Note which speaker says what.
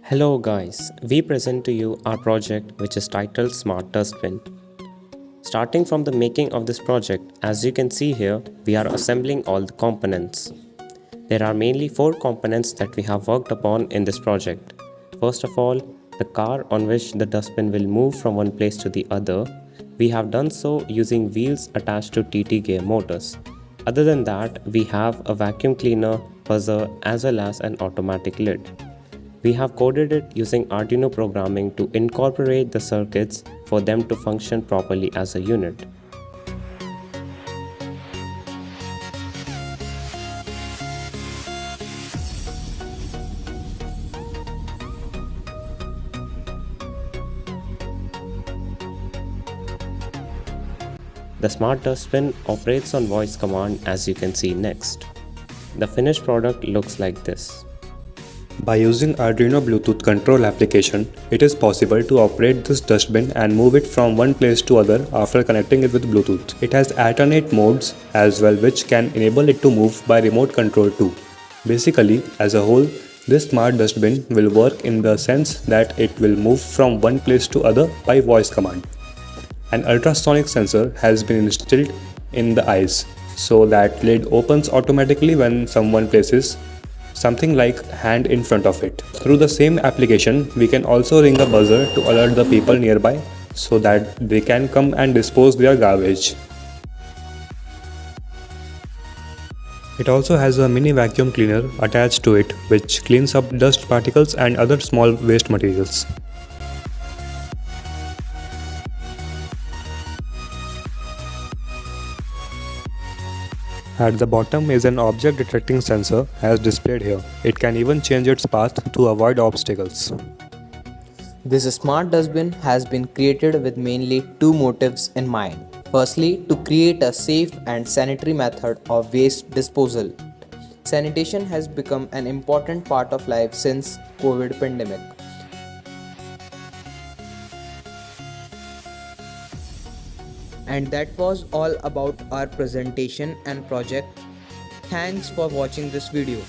Speaker 1: Hello guys, we present to you our project which is titled Smart Dustbin. Starting from the making of this project, as you can see here, we are assembling all the components. There are mainly 4 components that we have worked upon in this project. First of all, the car on which the dustbin will move from one place to the other. We have done so using wheels attached to TT gear motors. Other than that, we have a vacuum cleaner, buzzer as well as an automatic lid. We have coded it using Arduino programming to incorporate the circuits for them to function properly as a unit. The Smart Dustbin operates on voice command as you can see next. The finished product looks like this.
Speaker 2: By using Arduino Bluetooth control application, it is possible to operate this dustbin and move it from one place to other after connecting it with Bluetooth. It has alternate modes as well which can enable it to move by remote control too. Basically, as a whole, this smart dustbin will work in the sense that it will move from one place to other by voice command. An ultrasonic sensor has been installed in the eyes so that lid opens automatically when someone places something like hand in front of it. Through the same application, we can also ring a buzzer to alert the people nearby so that they can come and dispose their garbage. It also has a mini vacuum cleaner attached to it which cleans up dust particles and other small waste materials. At the bottom is an object detecting sensor as displayed here. It can even change its path to avoid obstacles.
Speaker 3: This smart dustbin has been created with mainly 2 motives in mind. Firstly, to create a safe and sanitary method of waste disposal. Sanitation has become an important part of life since COVID pandemic. And that was all about our presentation and project. Thanks for watching this video.